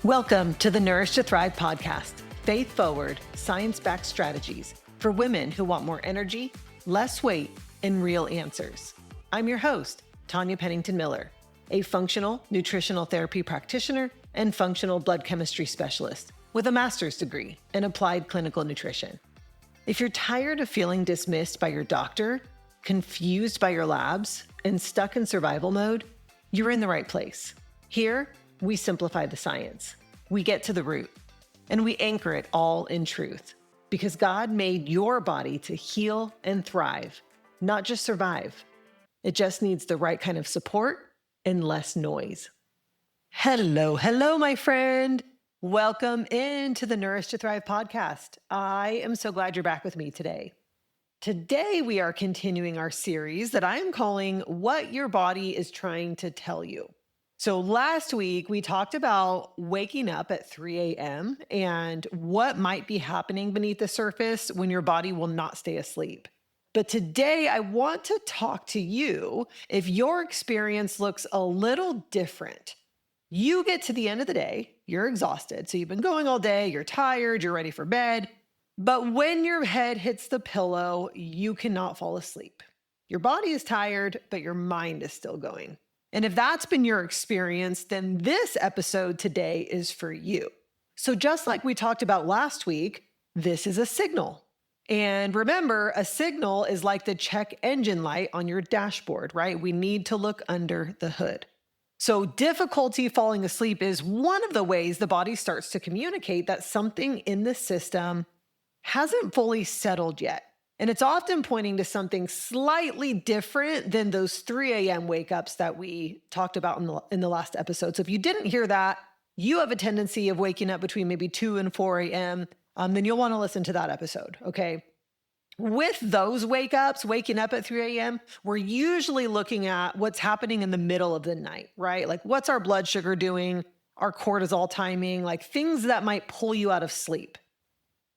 Welcome to the Nourish to Thrive podcast, faith-forward, science-backed strategies for women who want more energy, less weight, and real answers. I'm your host, Tanya Pennington-Miller, a functional nutritional therapy practitioner and functional blood chemistry specialist with a master's degree in applied clinical nutrition. If you're tired of feeling dismissed by your doctor, confused by your labs, and stuck in survival mode, you're in the right place. Here, we simplify the science. We get to the root, and we anchor it all in truth, because God made your body to heal and thrive, not just survive. It just needs the right kind of support and less noise. Hello, my friend. Welcome into the Nourish to Thrive podcast. I am so glad you're back with me today. Today, we are continuing our series that I am calling What Your Body is Trying to Tell You. So last week, we talked about waking up at 3 a.m. and what might be happening beneath the surface when your body will not stay asleep. But today, I want to talk to you if your experience looks a little different. You get to the end of the day, you're exhausted. So you've been going all day, you're tired, you're ready for bed. But when your head hits the pillow, you cannot fall asleep. Your body is tired, but your mind is still going. And if that's been your experience, then this episode today is for you. So just like we talked about last week, this is a signal. And remember, a signal is like the check engine light on your dashboard, right? We need to look under the hood. So difficulty falling asleep is one of the ways the body starts to communicate that something in the system hasn't fully settled yet. And it's often pointing to something slightly different than those 3 a.m. wake-ups that we talked about in the last episode. So if you didn't hear that, you have a tendency of waking up between maybe 2 and 4 a.m., then you'll want to listen to that episode, okay? With those wake-ups, waking up at 3 a.m., we're usually looking at what's happening in the middle of the night, right? Like what's our blood sugar doing, our cortisol timing, like things that might pull you out of sleep.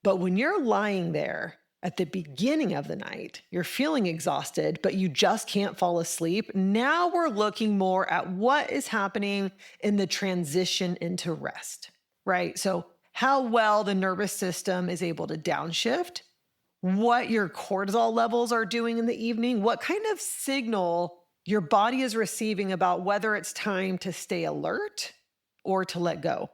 But when you're lying there, at the beginning of the night, you're feeling exhausted, but you just can't fall asleep. Now we're looking more at what is happening in the transition into rest, right? So how well the nervous system is able to downshift, what your cortisol levels are doing in the evening, what kind of signal your body is receiving about whether it's time to stay alert or to let go,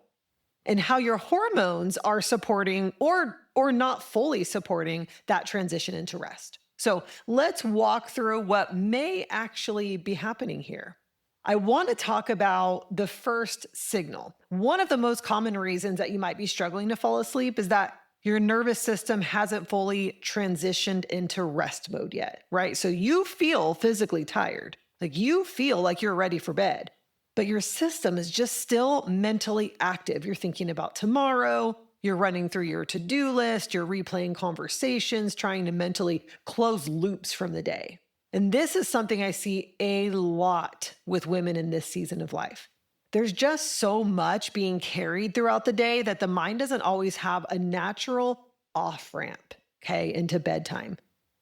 and how your hormones are supporting or not fully supporting that transition into rest. So let's walk through what may actually be happening here. I want to talk about the first signal. One of the most common reasons that you might be struggling to fall asleep is that your nervous system hasn't fully transitioned into rest mode yet, right? So you feel physically tired, like you feel like you're ready for bed, but your system is just still mentally active. You're thinking about tomorrow, you're running through your to-do list, you're replaying conversations, trying to mentally close loops from the day. And this is something I see a lot with women in this season of life. There's just so much being carried throughout the day that the mind doesn't always have a natural off-ramp, okay, into bedtime.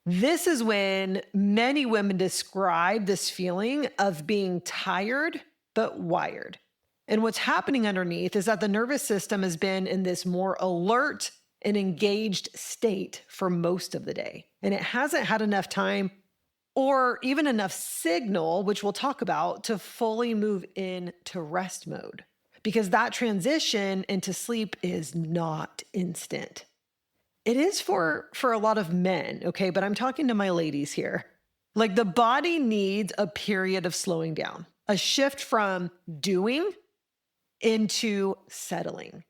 This is when many women describe this feeling of being tired but wired. And what's happening underneath is that the nervous system has been in this more alert and engaged state for most of the day. And it hasn't had enough time or even enough signal, which we'll talk about, to fully move into rest mode. Because that transition into sleep is not instant. It is for a lot of men, okay? But I'm talking to my ladies here. Like the body needs a period of slowing down, a shift from doing into settling.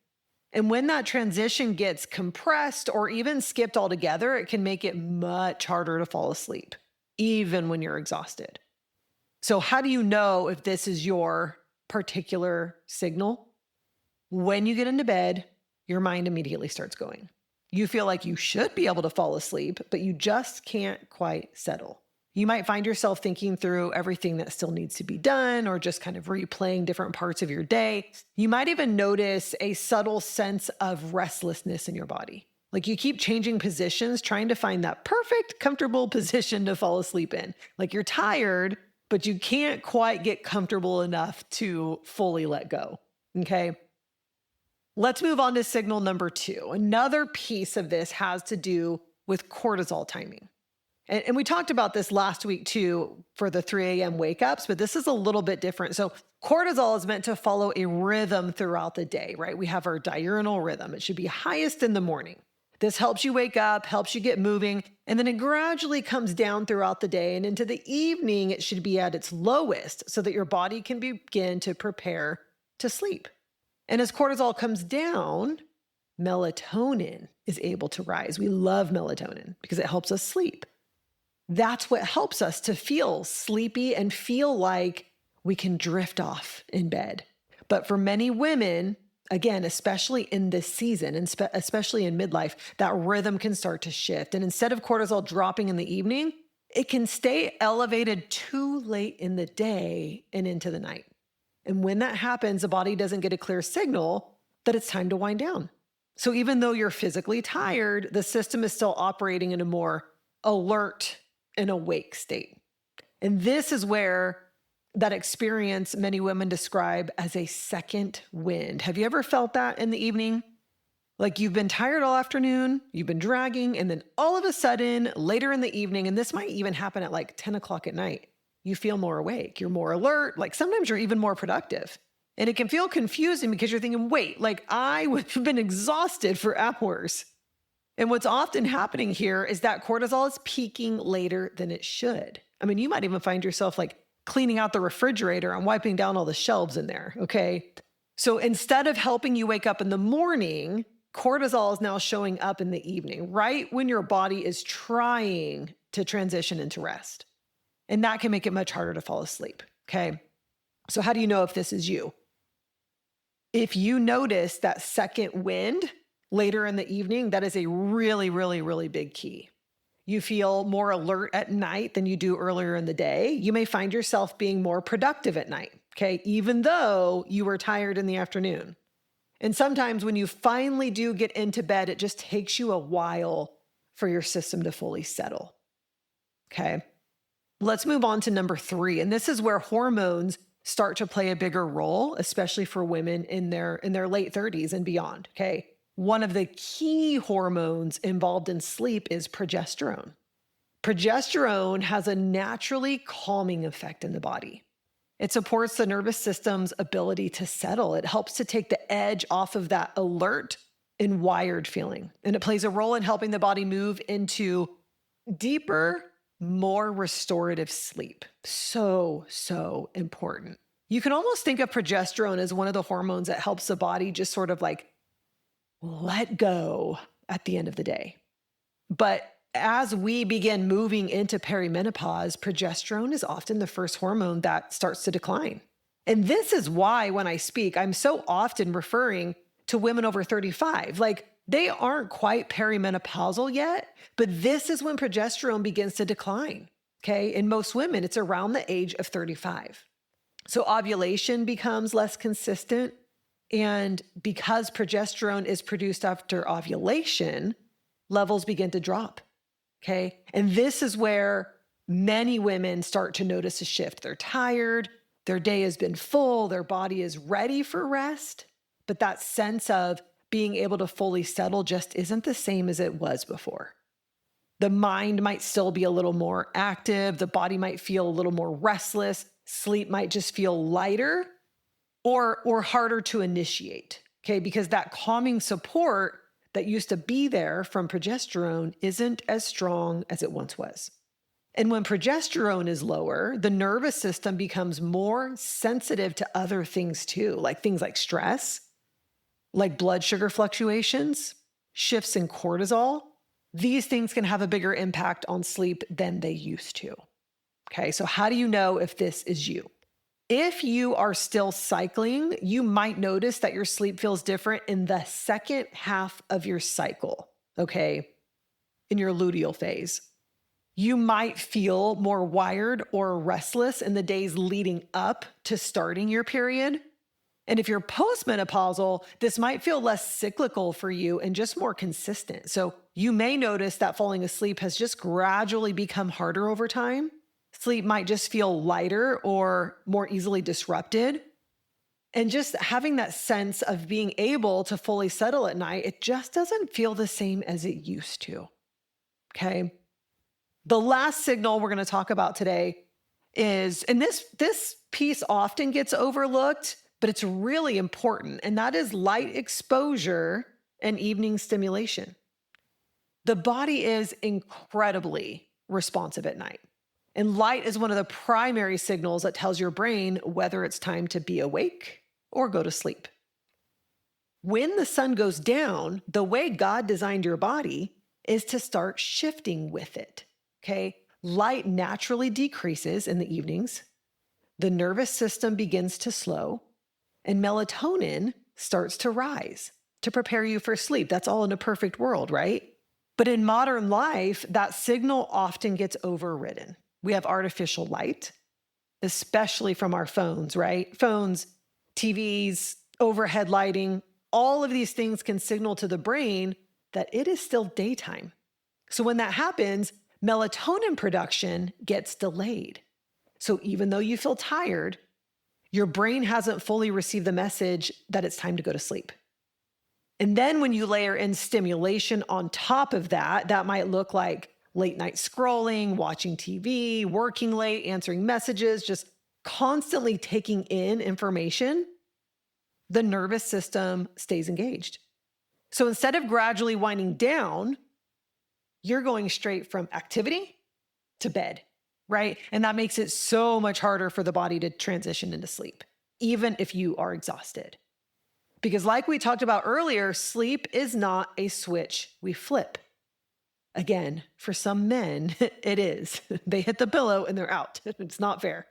And when that transition gets compressed or even skipped altogether, it can make it much harder to fall asleep, even when you're exhausted. So how do you know if this is your particular signal? When you get into bed, your mind immediately starts going. You feel like you should be able to fall asleep, but you just can't quite settle. You might find yourself thinking through everything that still needs to be done or just kind of replaying different parts of your day. You might even notice a subtle sense of restlessness in your body. Like you keep changing positions, trying to find that perfect, comfortable position to fall asleep in. Like you're tired, but you can't quite get comfortable enough to fully let go. Okay. Let's move on to signal number 2. Another piece of this has to do with cortisol timing. And we talked about this last week too for the 3 a.m. wake ups, but this is a little bit different. So cortisol is meant to follow a rhythm throughout the day, right? We have our diurnal rhythm. It should be highest in the morning. This helps you wake up, helps you get moving, and then it gradually comes down throughout the day. And into the evening, it should be at its lowest so that your body can begin to prepare to sleep. And as cortisol comes down, melatonin is able to rise. We love melatonin because it helps us sleep. That's what helps us to feel sleepy and feel like we can drift off in bed. But for many women, again, especially in this season, and especially in midlife, that rhythm can start to shift. And instead of cortisol dropping in the evening, it can stay elevated too late in the day and into the night. And when that happens, the body doesn't get a clear signal that it's time to wind down. So even though you're physically tired, the system is still operating in a more alert and awake state. And this is where that experience many women describe as a second wind. Have you ever felt that in the evening? Like you've been tired all afternoon, you've been dragging, and then all of a sudden, later in the evening, and this might even happen at like 10 o'clock at night, you feel more awake, you're more alert, like sometimes you're even more productive. And it can feel confusing because you're thinking, wait, like I would have been exhausted for hours. And what's often happening here is that cortisol is peaking later than it should. I mean, you might even find yourself like cleaning out the refrigerator and wiping down all the shelves in there, okay? So instead of helping you wake up in the morning, cortisol is now showing up in the evening, right when your body is trying to transition into rest. And that can make it much harder to fall asleep, okay? So how do you know if this is you? If you notice that second wind later in the evening, that is a really, really, really big key. You feel more alert at night than you do earlier in the day. You may find yourself being more productive at night, okay, even though you were tired in the afternoon. And sometimes when you finally do get into bed, it just takes you a while for your system to fully settle, okay? Let's move on to number 3. And this is where hormones start to play a bigger role, especially for women in their late 30s and beyond, okay? One of the key hormones involved in sleep is progesterone. Progesterone has a naturally calming effect in the body. It supports the nervous system's ability to settle. It helps to take the edge off of that alert and wired feeling. And it plays a role in helping the body move into deeper, more restorative sleep. So, so important. You can almost think of progesterone as one of the hormones that helps the body just sort of like let go at the end of the day. But as we begin moving into perimenopause, progesterone is often the first hormone that starts to decline. And this is why when I speak, I'm so often referring to women over 35. Like they aren't quite perimenopausal yet, but this is when progesterone begins to decline. Okay. In most women, it's around the age of 35. So ovulation becomes less consistent. And because progesterone is produced after ovulation, levels begin to drop, okay? And this is where many women start to notice a shift. They're tired, their day has been full, their body is ready for rest, but that sense of being able to fully settle just isn't the same as it was before. The mind might still be a little more active, the body might feel a little more restless, sleep might just feel lighter, or harder to initiate, okay? Because that calming support that used to be there from progesterone isn't as strong as it once was. And when progesterone is lower, the nervous system becomes more sensitive to other things too, like things like stress, like blood sugar fluctuations, shifts in cortisol. These things can have a bigger impact on sleep than they used to, okay? So how do you know if this is you? If you are still cycling, you might notice that your sleep feels different in the second half of your cycle, okay, in your luteal phase. You might feel more wired or restless in the days leading up to starting your period. And if you're postmenopausal, this might feel less cyclical for you and just more consistent. So you may notice that falling asleep has just gradually become harder over time. Sleep might just feel lighter or more easily disrupted. And just having that sense of being able to fully settle at night, it just doesn't feel the same as it used to. Okay. The last signal we're going to talk about today is, and this piece often gets overlooked, but it's really important, and that is light exposure and evening stimulation. The body is incredibly responsive at night, and light is one of the primary signals that tells your brain whether it's time to be awake or go to sleep. When the sun goes down, the way God designed your body is to start shifting with it. Okay. Light naturally decreases in the evenings. The nervous system begins to slow, and melatonin starts to rise to prepare you for sleep. That's all in a perfect world, right? But in modern life, that signal often gets overridden. We have artificial light, especially from our phones, right? Phones, TVs, overhead lighting, all of these things can signal to the brain that it is still daytime. So when that happens, melatonin production gets delayed. So even though you feel tired, your brain hasn't fully received the message that it's time to go to sleep. And then when you layer in stimulation on top of that, that might look like late night scrolling, watching TV, working late, answering messages, just constantly taking in information, the nervous system stays engaged. So instead of gradually winding down, you're going straight from activity to bed, right? And that makes it so much harder for the body to transition into sleep, even if you are exhausted. Because like we talked about earlier, sleep is not a switch we flip. Again, for some men, it is. They hit the pillow and they're out. It's not fair.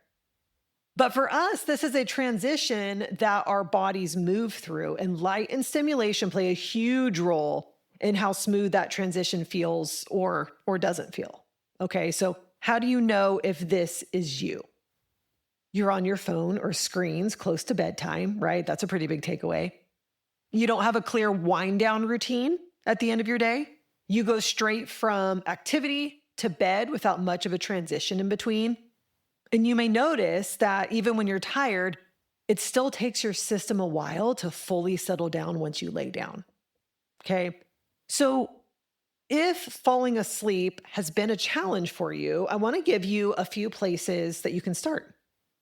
But for us, this is a transition that our bodies move through, and light and stimulation play a huge role in how smooth that transition feels or doesn't feel. Okay, so how do you know if this is you? You're on your phone or screens close to bedtime, right? That's a pretty big takeaway. You don't have a clear wind down routine at the end of your day. You go straight from activity to bed without much of a transition in between. And you may notice that even when you're tired, it still takes your system a while to fully settle down once you lay down. Okay. So if falling asleep has been a challenge for you, I want to give you a few places that you can start.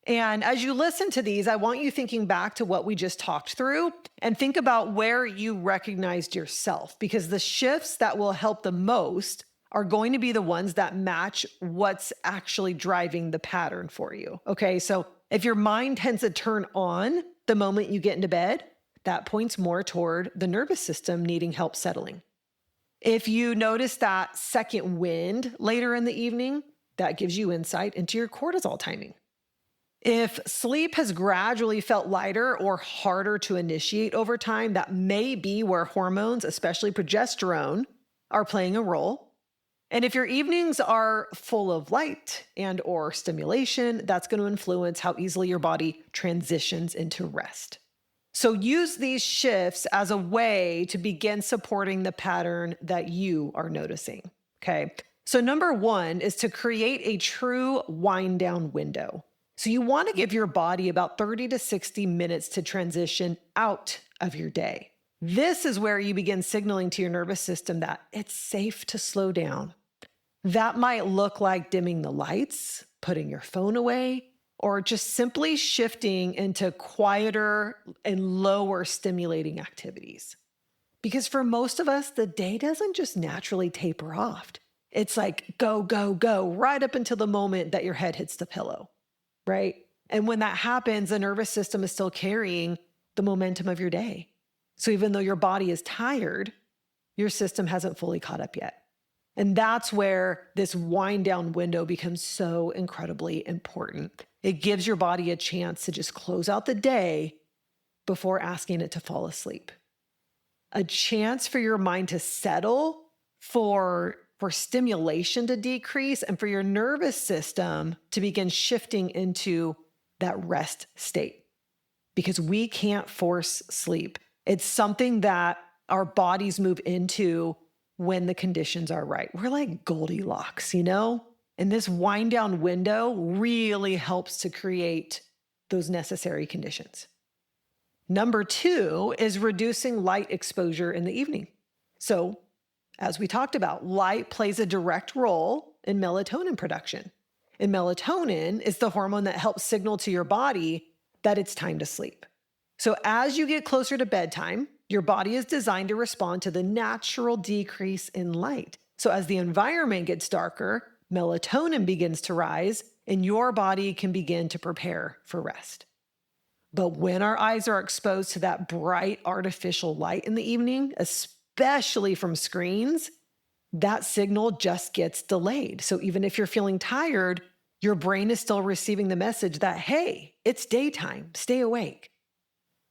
And as you listen to these, I want you thinking back to what we just talked through and think about where you recognized yourself, because the shifts that will help the most are going to be the ones that match what's actually driving the pattern for you. Okay. So if your mind tends to turn on the moment you get into bed, that points more toward the nervous system needing help settling. If you notice that second wind later in the evening, that gives you insight into your cortisol timing. If sleep has gradually felt lighter or harder to initiate over time, that may be where hormones, especially progesterone, are playing a role. And if your evenings are full of light and or stimulation, that's going to influence how easily your body transitions into rest. So use these shifts as a way to begin supporting the pattern that you are noticing. Okay. So number one is to create a true wind down window. So you want to give your body about 30 to 60 minutes to transition out of your day. This is where you begin signaling to your nervous system that it's safe to slow down. That might look like dimming the lights, putting your phone away, or just simply shifting into quieter and lower stimulating activities. Because for most of us, the day doesn't just naturally taper off. It's like go, go, go, right up until the moment that your head hits the pillow, right? And when that happens, the nervous system is still carrying the momentum of your day. So even though your body is tired, your system hasn't fully caught up yet. And that's where this wind down window becomes so incredibly important. It gives your body a chance to just close out the day before asking it to fall asleep. A chance for your mind to settle, for stimulation to decrease, and for your nervous system to begin shifting into that rest state. Because we can't force sleep. It's something that our bodies move into when the conditions are right. We're like Goldilocks, you know? And this wind down window really helps to create those necessary conditions. Number 2 is reducing light exposure in the evening. So, as we talked about, light plays a direct role in melatonin production. And melatonin is the hormone that helps signal to your body that it's time to sleep. So as you get closer to bedtime, your body is designed to respond to the natural decrease in light. So as the environment gets darker, melatonin begins to rise and your body can begin to prepare for rest. But when our eyes are exposed to that bright artificial light in the evening, especially from screens, that signal just gets delayed. So even if you're feeling tired, your brain is still receiving the message that, hey, it's daytime, stay awake.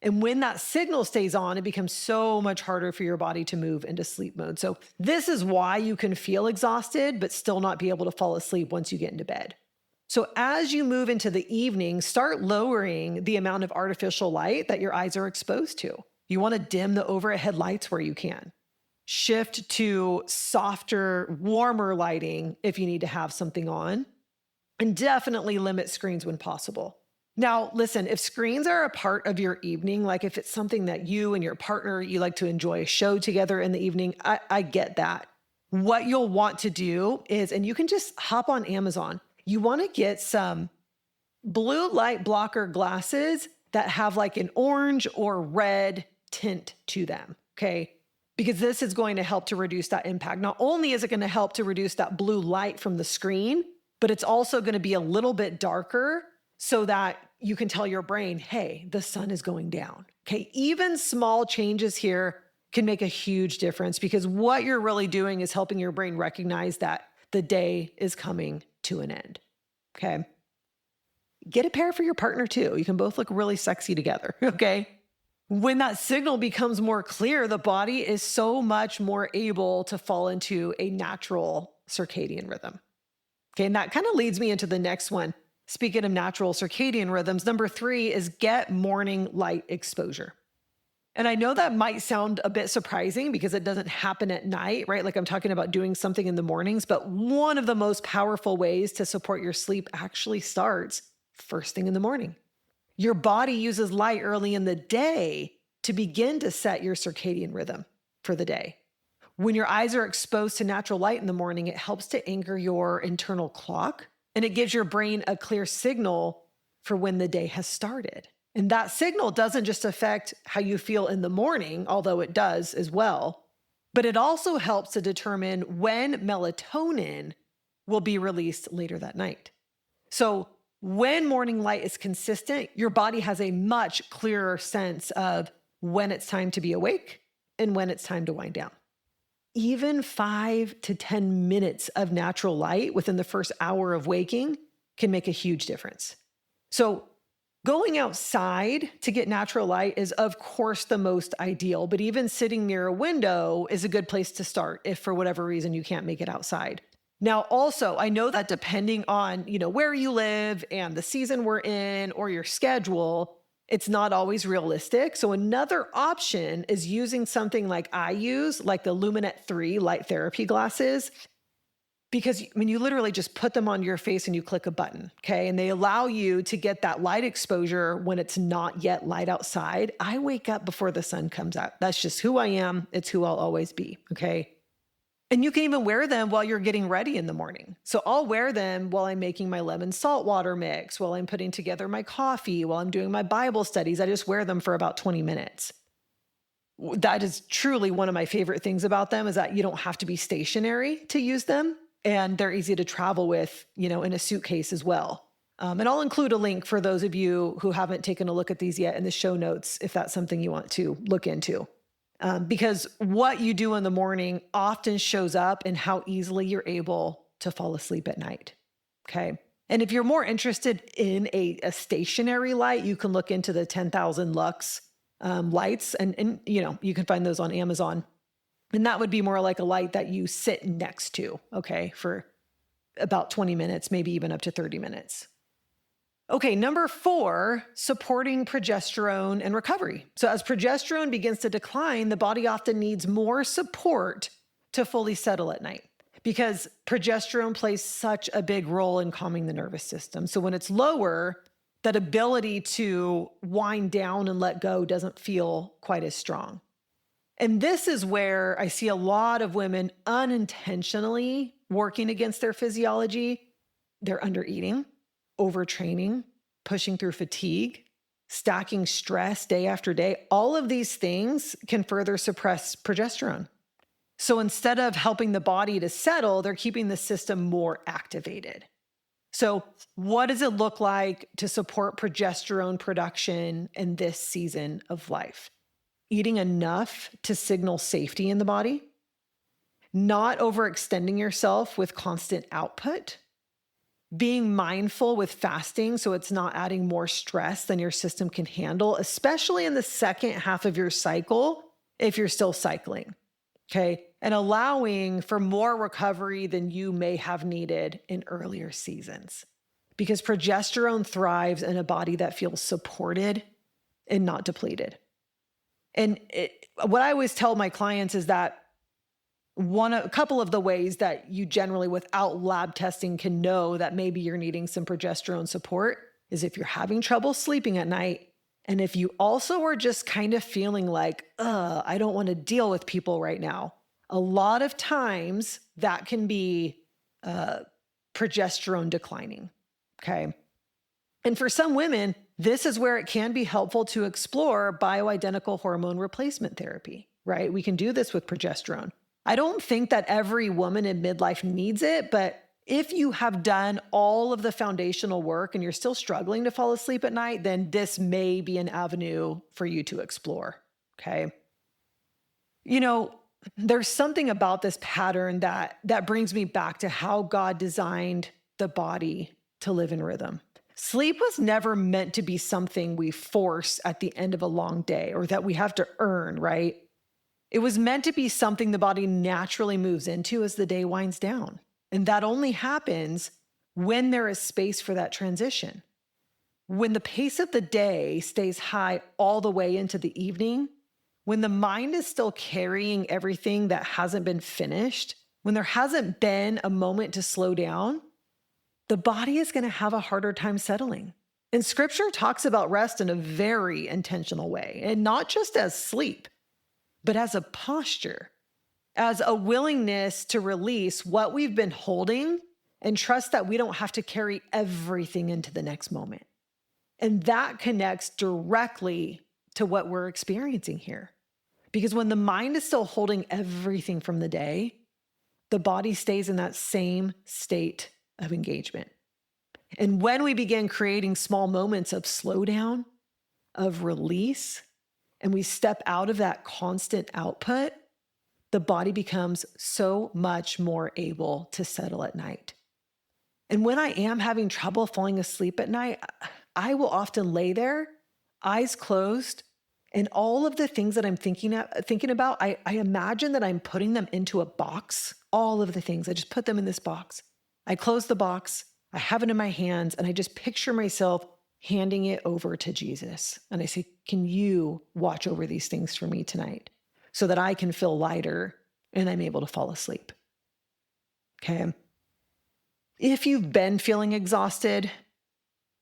And when that signal stays on, it becomes so much harder for your body to move into sleep mode. So this is why you can feel exhausted, but still not be able to fall asleep once you get into bed. So as you move into the evening, start lowering the amount of artificial light that your eyes are exposed to. You want to dim the overhead lights where you can. Shift to softer, warmer lighting if you need to have something on. And definitely limit screens when possible. Now, listen, if screens are a part of your evening, like if it's something that you and your partner, you like to enjoy a show together in the evening, I get that. What you'll want to do is, and you can just hop on Amazon, you want to get some blue light blocker glasses that have like an orange or red tint to them, okay? Because this is going to help to reduce that impact. Not only is it going to help to reduce that blue light from the screen, but it's also going to be a little bit darker so that you can tell your brain, hey, the sun is going down. Okay, even small changes here can make a huge difference because what you're really doing is helping your brain recognize that the day is coming to an end. Okay, get a pair for your partner too. You can both look really sexy together. Okay. When that signal becomes more clear, the body is so much more able to fall into a natural circadian rhythm. Okay, and that kind of leads me into the next one. Speaking of natural circadian rhythms, number 3 is get morning light exposure. And I know that might sound a bit surprising because it doesn't happen at night, right? Like I'm talking about doing something in the mornings, but one of the most powerful ways to support your sleep actually starts first thing in the morning. Your body uses light early in the day to begin to set your circadian rhythm for the day. When your eyes are exposed to natural light in the morning, it helps to anchor your internal clock and it gives your brain a clear signal for when the day has started. And that signal doesn't just affect how you feel in the morning, although it does as well, but it also helps to determine when melatonin will be released later that night. So when morning light is consistent, your body has a much clearer sense of when it's time to be awake and when it's time to wind down. Even 5 to 10 minutes of natural light within the first hour of waking can make a huge difference. So going outside to get natural light is, of course, the most ideal, but even sitting near a window is a good place to start if for whatever reason you can't make it outside. Now, also, I know that depending on, where you live and the season we're in or your schedule, it's not always realistic. So another option is using something like I use, like the Luminet 3 light therapy glasses, because when you literally just put them on your face and you click a button, okay? And they allow you to get that light exposure when it's not yet light outside. I wake up before the sun comes out. That's just who I am. It's who I'll always be, okay? And you can even wear them while you're getting ready in the morning. So I'll wear them while I'm making my lemon salt water mix, while I'm putting together my coffee, while I'm doing my Bible studies. I just wear them for about 20 minutes. That is truly one of my favorite things about them, is that you don't have to be stationary to use them. And they're easy to travel with, in a suitcase as well. And I'll include a link for those of you who haven't taken a look at these yet in the show notes, if that's something you want to look into. Because what you do in the morning often shows up in how easily you're able to fall asleep at night. Okay. And if you're more interested in a stationary light, you can look into the 10,000 lux lights and you can find those on Amazon. And that would be more like a light that you sit next to, okay, for about 20 minutes, maybe even up to 30 minutes. Okay, number 4, supporting progesterone and recovery. So as progesterone begins to decline, the body often needs more support to fully settle at night because progesterone plays such a big role in calming the nervous system. So when it's lower, that ability to wind down and let go doesn't feel quite as strong. And this is where I see a lot of women unintentionally working against their physiology. They're under eating, overtraining, pushing through fatigue, stacking stress day after day. All of these things can further suppress progesterone. So instead of helping the body to settle, they're keeping the system more activated. So what does it look like to support progesterone production in this season of life? Eating enough to signal safety in the body, not overextending yourself with constant output, being mindful with fasting so it's not adding more stress than your system can handle, especially in the second half of your cycle if you're still cycling, okay? And allowing for more recovery than you may have needed in earlier seasons. Because progesterone thrives in a body that feels supported and not depleted. And what I always tell my clients is that a couple of the ways that you generally, without lab testing, can know that maybe you're needing some progesterone support is if you're having trouble sleeping at night. And if you also are just kind of feeling like, I don't want to deal with people right now. A lot of times that can be progesterone declining, okay? And for some women, this is where it can be helpful to explore bioidentical hormone replacement therapy, right? We can do this with progesterone. I don't think that every woman in midlife needs it, but if you have done all of the foundational work and you're still struggling to fall asleep at night, then this may be an avenue for you to explore, okay? You know, there's something about this pattern that brings me back to how God designed the body to live in rhythm. Sleep was never meant to be something we force at the end of a long day or that we have to earn, right? It was meant to be something the body naturally moves into as the day winds down. And that only happens when there is space for that transition. When the pace of the day stays high all the way into the evening, when the mind is still carrying everything that hasn't been finished, when there hasn't been a moment to slow down, the body is going to have a harder time settling. And scripture talks about rest in a very intentional way, and not just as sleep, but as a posture, as a willingness to release what we've been holding and trust that we don't have to carry everything into the next moment. And that connects directly to what we're experiencing here. Because when the mind is still holding everything from the day, the body stays in that same state of engagement. And when we begin creating small moments of slowdown, of release, and we step out of that constant output, the body becomes so much more able to settle at night. And when I am having trouble falling asleep at night, I will often lay there, eyes closed, and all of the things that I'm thinking about, I imagine that I'm putting them into a box. All of the things, I just put them in this box. I close the box, I have it in my hands, and I just picture myself handing it over to Jesus. And I say, can you watch over these things for me tonight so that I can feel lighter and I'm able to fall asleep? Okay. If you've been feeling exhausted,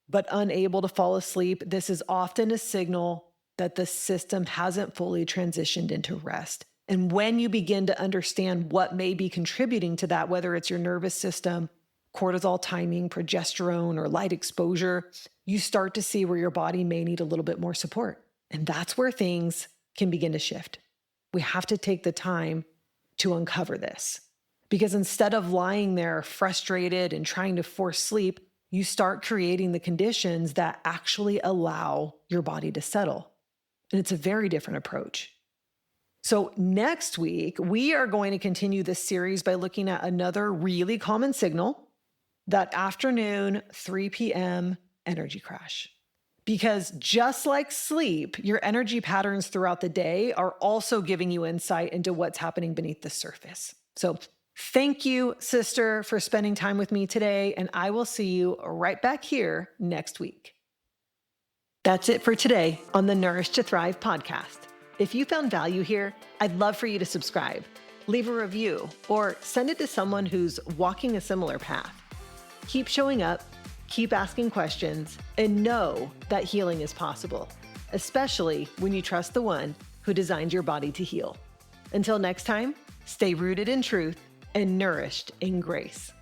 but unable to fall asleep, this is often a signal that the system hasn't fully transitioned into rest. And when you begin to understand what may be contributing to that, whether it's your nervous system, cortisol timing, progesterone, or light exposure, you start to see where your body may need a little bit more support. And that's where things can begin to shift. We have to take the time to uncover this. Because instead of lying there frustrated and trying to force sleep, you start creating the conditions that actually allow your body to settle. And it's a very different approach. So next week, we are going to continue this series by looking at another really common signal, that afternoon 3 p.m. energy crash. Because just like sleep, your energy patterns throughout the day are also giving you insight into what's happening beneath the surface. So thank you, sister, for spending time with me today, and I will see you right back here next week. That's it for today on the Nourish to Thrive podcast. If you found value here, I'd love for you to subscribe, leave a review, or send it to someone who's walking a similar path. Keep showing up, keep asking questions, and know that healing is possible, especially when you trust the one who designed your body to heal. Until next time, stay rooted in truth and nourished in grace.